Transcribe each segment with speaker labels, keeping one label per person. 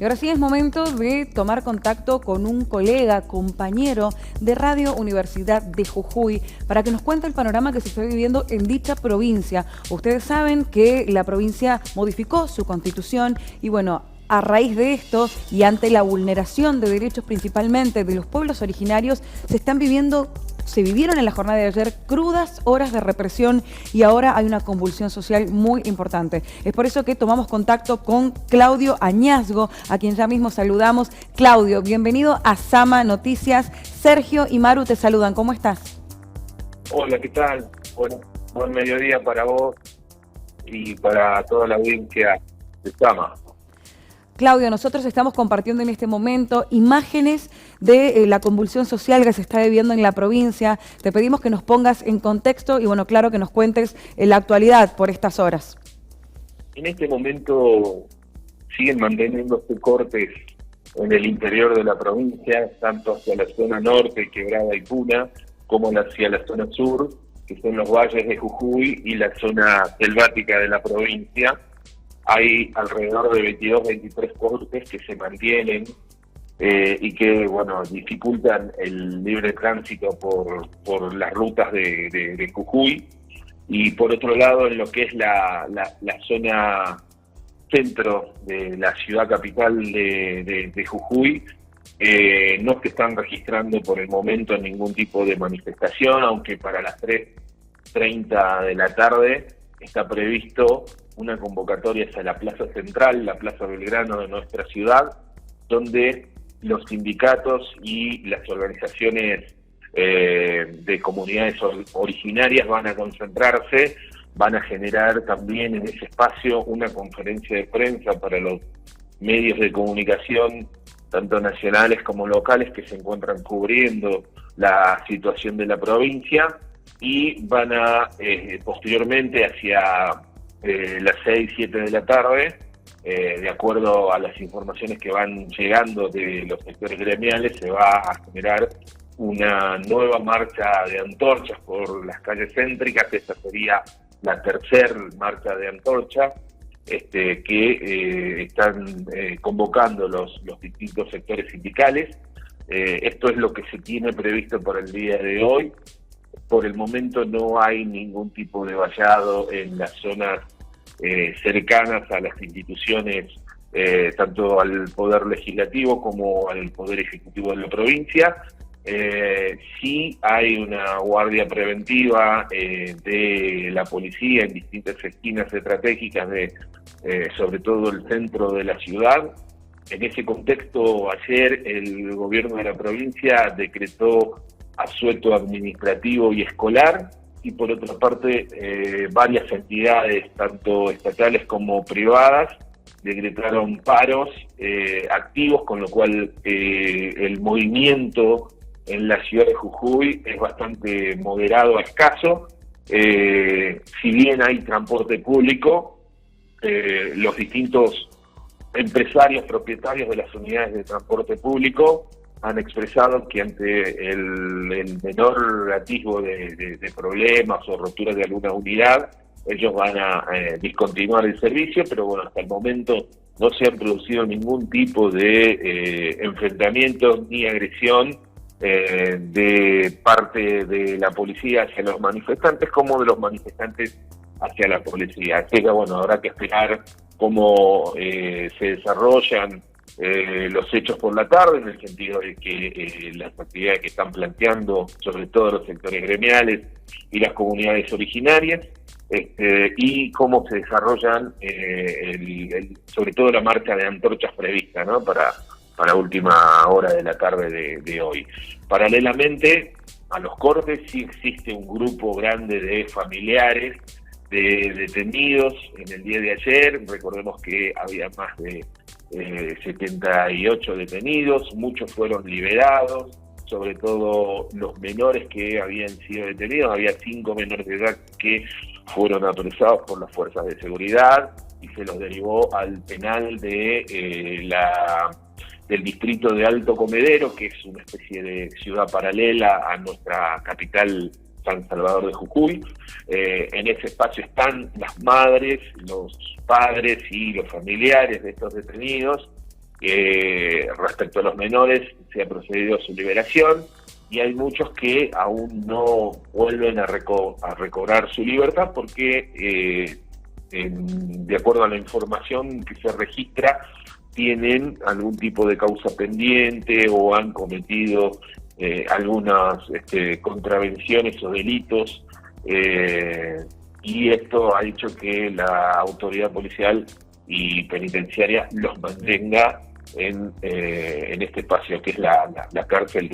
Speaker 1: Y ahora sí es momento de tomar contacto con un colega, compañero de Radio Universidad de Jujuy, para que nos cuente el panorama que se está viviendo en dicha provincia. Ustedes saben que la provincia modificó su constitución y bueno, a raíz de esto y ante la vulneración de derechos principalmente de los pueblos originarios, se vivieron en la jornada de ayer crudas horas de represión y ahora hay una convulsión social muy importante. Es por eso que tomamos contacto con Claudio Añazgo, a quien ya mismo saludamos. Claudio, bienvenido a Sama Noticias. Sergio y Maru te saludan. ¿Cómo estás?
Speaker 2: Hola, ¿qué tal? Buen mediodía para vos y para toda la audiencia de Sama.
Speaker 1: Claudio, nosotros estamos compartiendo en este momento imágenes de la convulsión social que se está viviendo en la provincia. Te pedimos que nos pongas en contexto y bueno, claro que nos cuentes la actualidad por estas horas.
Speaker 2: En este momento siguen manteniéndose cortes en el interior de la provincia, tanto hacia la zona norte, Quebrada y Puna, como hacia la zona sur, que son los valles de Jujuy y la zona selvática de la provincia. Hay alrededor de 22-23 cortes que se mantienen y que, bueno, dificultan el libre tránsito por las rutas de Jujuy. Y por otro lado, en lo que es la zona centro de la ciudad capital de Jujuy, no se están registrando por el momento ningún tipo de manifestación, aunque para las 3:30 de la tarde está previsto una convocatoria hacia la Plaza Central, la Plaza Belgrano de nuestra ciudad, donde los sindicatos y las organizaciones de comunidades originarias van a concentrarse, van a generar también en ese espacio una conferencia de prensa para los medios de comunicación, tanto nacionales como locales, que se encuentran cubriendo la situación de la provincia, y van a posteriormente hacia las 6-7 de la tarde, de acuerdo a las informaciones que van llegando de los sectores gremiales, se va a generar una nueva marcha de antorchas por las calles céntricas. Esta sería la tercera marcha de antorcha que están convocando los distintos sectores sindicales. Esto es lo que se tiene previsto para el día de hoy. Por el momento no hay ningún tipo de vallado en las zonas cercanas a las instituciones, tanto al Poder Legislativo como al Poder Ejecutivo de la provincia. Sí hay una guardia preventiva de la policía en distintas esquinas estratégicas sobre todo el centro de la ciudad. En ese contexto, ayer el gobierno de la provincia decretó asueto administrativo y escolar, y por otra parte varias entidades, tanto estatales como privadas, decretaron paros activos, con lo cual el movimiento en la ciudad de Jujuy es bastante moderado a escaso. Si bien hay transporte público, los distintos empresarios propietarios de las unidades de transporte público han expresado que ante el menor atisbo de problemas o roturas de alguna unidad, ellos van a discontinuar el servicio, pero bueno, hasta el momento no se han producido ningún tipo de enfrentamientos ni agresión de parte de la policía hacia los manifestantes, como de los manifestantes hacia la policía. Así que bueno, habrá que esperar cómo se desarrollan los hechos por la tarde, en el sentido de que las actividades que están planteando, sobre todo los sectores gremiales y las comunidades originarias, y cómo se desarrollan sobre todo la marcha de antorchas prevista, ¿no?, para última hora de la tarde de hoy. Paralelamente a los cortes, sí existe un grupo grande de familiares de detenidos en el día de ayer. Recordemos que había más de 78 detenidos, muchos fueron liberados, sobre todo los menores que habían sido detenidos. Había 5 menores de edad que fueron apresados por las fuerzas de seguridad y se los derivó al penal del distrito de Alto Comedero, que es una especie de ciudad paralela a nuestra capital, San Salvador de Jujuy. En ese espacio están las madres, los padres y los familiares de estos detenidos, Respecto a los menores, se ha procedido a su liberación, y hay muchos que aún no vuelven a recobrar su libertad porque, de acuerdo a la información que se registra, tienen algún tipo de causa pendiente o han cometido algunas contravenciones o delitos, y esto ha hecho que la autoridad policial y penitenciaria los mantenga en este espacio que es la cárcel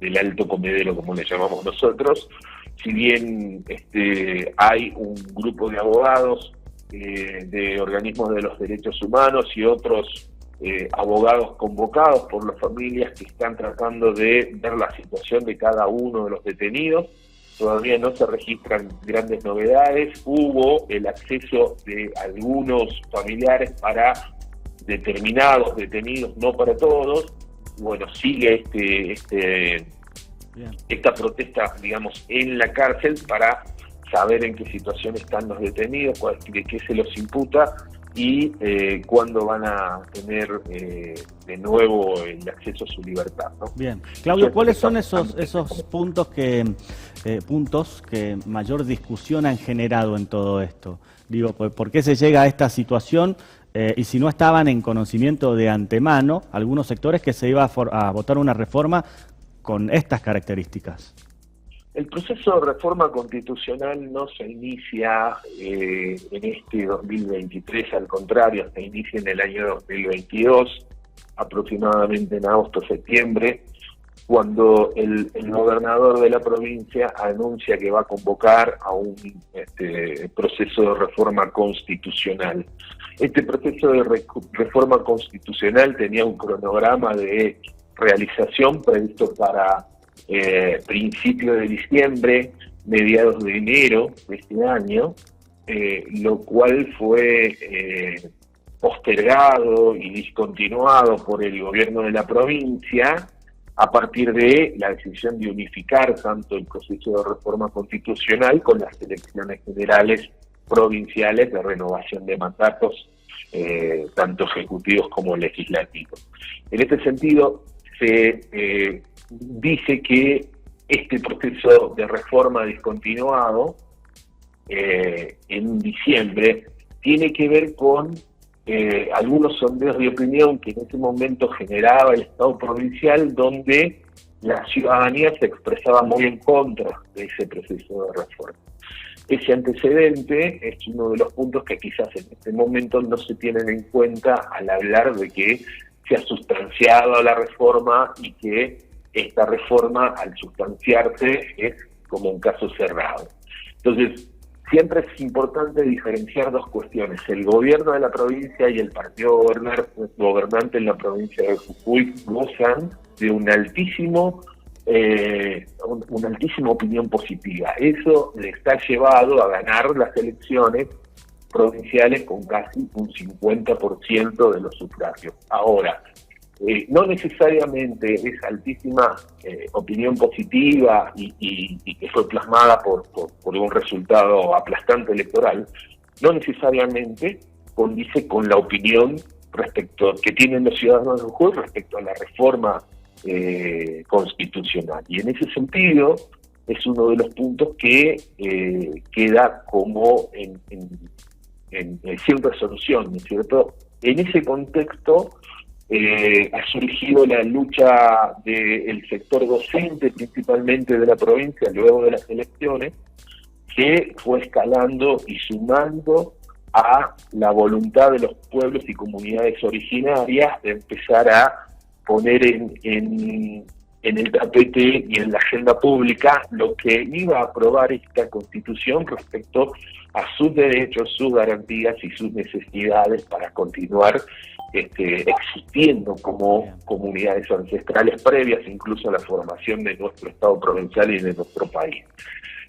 Speaker 2: del Alto Comedero, como le llamamos nosotros. Si bien hay un grupo de abogados de organismos de los derechos humanos y otros abogados convocados por las familias que están tratando de ver la situación de cada uno de los detenidos, todavía no se registran grandes novedades. Hubo el acceso de algunos familiares para determinados detenidos, no para todos. Bueno, sigue esta protesta, digamos, en la cárcel para saber en qué situación están los detenidos, de qué se los imputa y cuándo van a tener de nuevo el acceso a su libertad, ¿no?
Speaker 3: Bien. Claudio, ¿cuáles son esos puntos que mayor discusión han generado en todo esto? Digo, ¿por qué se llega a esta situación? Y si no estaban en conocimiento de antemano algunos sectores que se iba a votar una reforma con estas características.
Speaker 2: El proceso de reforma constitucional no se inicia en este 2023, al contrario, se inicia en el año 2022, aproximadamente en agosto-septiembre, cuando el gobernador de la provincia anuncia que va a convocar a un proceso de reforma constitucional. Este proceso de reforma constitucional tenía un cronograma de realización previsto para principios de diciembre, mediados de enero de este año, lo cual fue postergado y discontinuado por el gobierno de la provincia a partir de la decisión de unificar tanto el proceso de reforma constitucional con las elecciones generales provinciales de renovación de mandatos, tanto ejecutivos como legislativos. En este sentido, se dice que este proceso de reforma discontinuado en diciembre tiene que ver con algunos sondeos de opinión que en ese momento generaba el Estado provincial, donde la ciudadanía se expresaba muy en contra de ese proceso de reforma. Ese antecedente es uno de los puntos que quizás en este momento no se tienen en cuenta al hablar de que se ha sustanciado la reforma y que esta reforma, al sustanciarse, es como un caso cerrado. Entonces, siempre es importante diferenciar dos cuestiones. El gobierno de la provincia y el partido gobernante en la provincia de Jujuy gozan de una altísima opinión positiva. Eso les ha llevado a ganar las elecciones provinciales con casi un 50% de los sufragios. Ahora, no necesariamente esa altísima opinión positiva y que fue plasmada por un resultado aplastante electoral, no necesariamente condice con la opinión que tienen los ciudadanos de Jujuy respecto a la reforma constitucional. Y en ese sentido es uno de los puntos que queda como sin resolución, ¿no es cierto? En ese contexto ha surgido la lucha del sector docente, principalmente de la provincia, luego de las elecciones, que fue escalando y sumando a la voluntad de los pueblos y comunidades originarias de empezar a poner en el tapete y en la agenda pública lo que iba a aprobar esta Constitución respecto a sus derechos, sus garantías y sus necesidades para continuar existiendo como comunidades ancestrales previas incluso a la formación de nuestro Estado provincial y de nuestro país.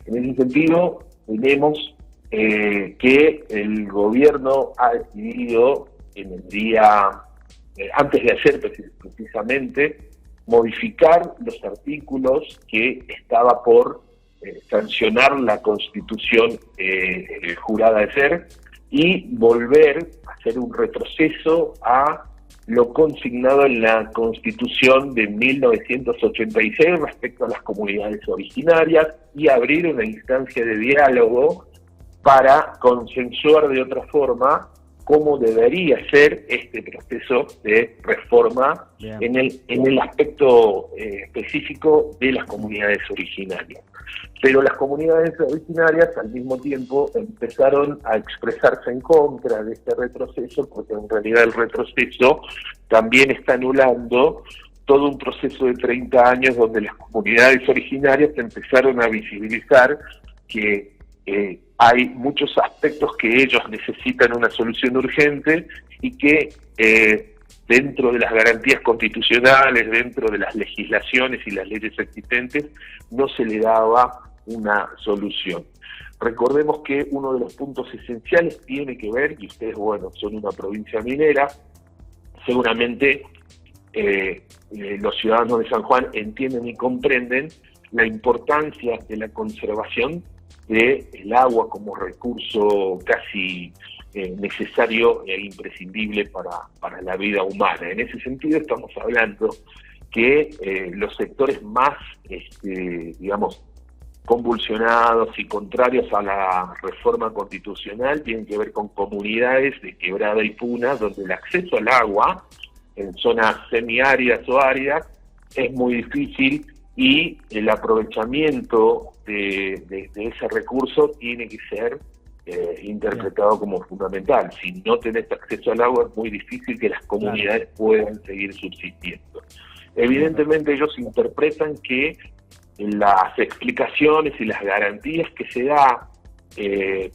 Speaker 2: En ese sentido, tenemos que el gobierno ha decidido en el día, antes de ayer precisamente, modificar los artículos que estaba por sancionar la Constitución jurada de ser y volver a hacer un retroceso a lo consignado en la Constitución de 1986 respecto a las comunidades originarias y abrir una instancia de diálogo para consensuar de otra forma cómo debería ser este proceso de reforma en el aspecto específico de las comunidades originarias. Pero las comunidades originarias al mismo tiempo empezaron a expresarse en contra de este retroceso, porque en realidad el retroceso también está anulando todo un proceso de 30 años donde las comunidades originarias empezaron a visibilizar que hay muchos aspectos que ellos necesitan una solución urgente y que dentro de las garantías constitucionales, dentro de las legislaciones y las leyes existentes, no se le daba una solución. Recordemos que uno de los puntos esenciales tiene que ver, y ustedes, bueno, son una provincia minera, seguramente los ciudadanos de San Juan entienden y comprenden la importancia de la conservación del agua como recurso casi necesario e imprescindible para la vida humana. En ese sentido estamos hablando que los sectores más, digamos, convulsionados y contrarios a la reforma constitucional tienen que ver con comunidades de Quebrada y Puna, donde el acceso al agua en zonas semiáridas o áridas es muy difícil y el aprovechamiento de ese recurso tiene que ser interpretado como fundamental. Si no tenés acceso al agua es muy difícil que las comunidades puedan seguir subsistiendo. Evidentemente ellos interpretan que las explicaciones y las garantías que se da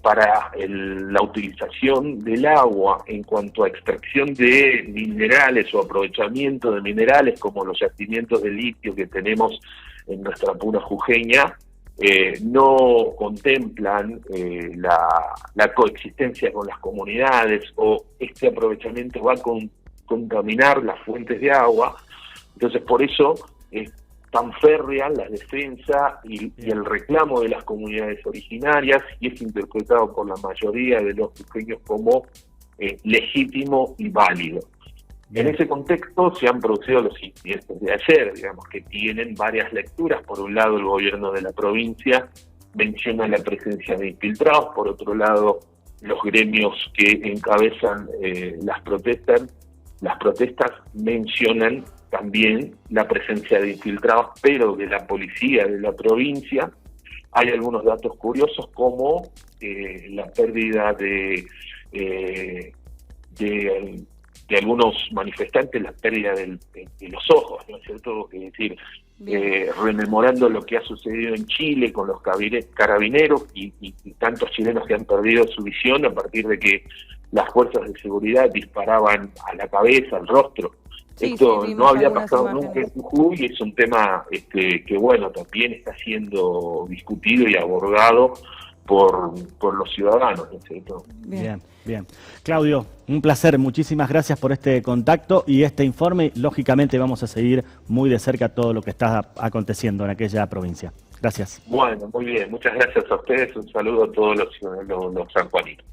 Speaker 2: para la utilización del agua en cuanto a extracción de minerales o aprovechamiento de minerales como los yacimientos de litio que tenemos en nuestra puna jujeña, no contemplan la coexistencia con las comunidades, o este aprovechamiento va a contaminar las fuentes de agua. Entonces por eso es tan férrea la defensa y el reclamo de las comunidades originarias, y es interpretado por la mayoría de los jujeños como legítimo y válido. En ese contexto se han producido los incidentes de ayer, digamos, que tienen varias lecturas. Por un lado, el gobierno de la provincia menciona la presencia de infiltrados, por otro lado, los gremios que encabezan las protestas mencionan también la presencia de infiltrados, pero de la policía de la provincia. Hay algunos datos curiosos como la pérdida de algunos manifestantes, la pérdida de los ojos, ¿no es cierto? Es decir, rememorando lo que ha sucedido en Chile con los carabineros y tantos chilenos que han perdido su visión a partir de que las fuerzas de seguridad disparaban a la cabeza, al rostro. Esto no había pasado nunca en Jujuy, y es un tema que bueno, también está siendo discutido y abordado por los ciudadanos, ¿no es cierto?
Speaker 3: Bien. Claudio, un placer, muchísimas gracias por este contacto y este informe. Lógicamente vamos a seguir muy de cerca todo lo que está aconteciendo en aquella provincia. Gracias.
Speaker 2: Bueno, muy bien, muchas gracias a ustedes, un saludo a todos los sanjuaninos.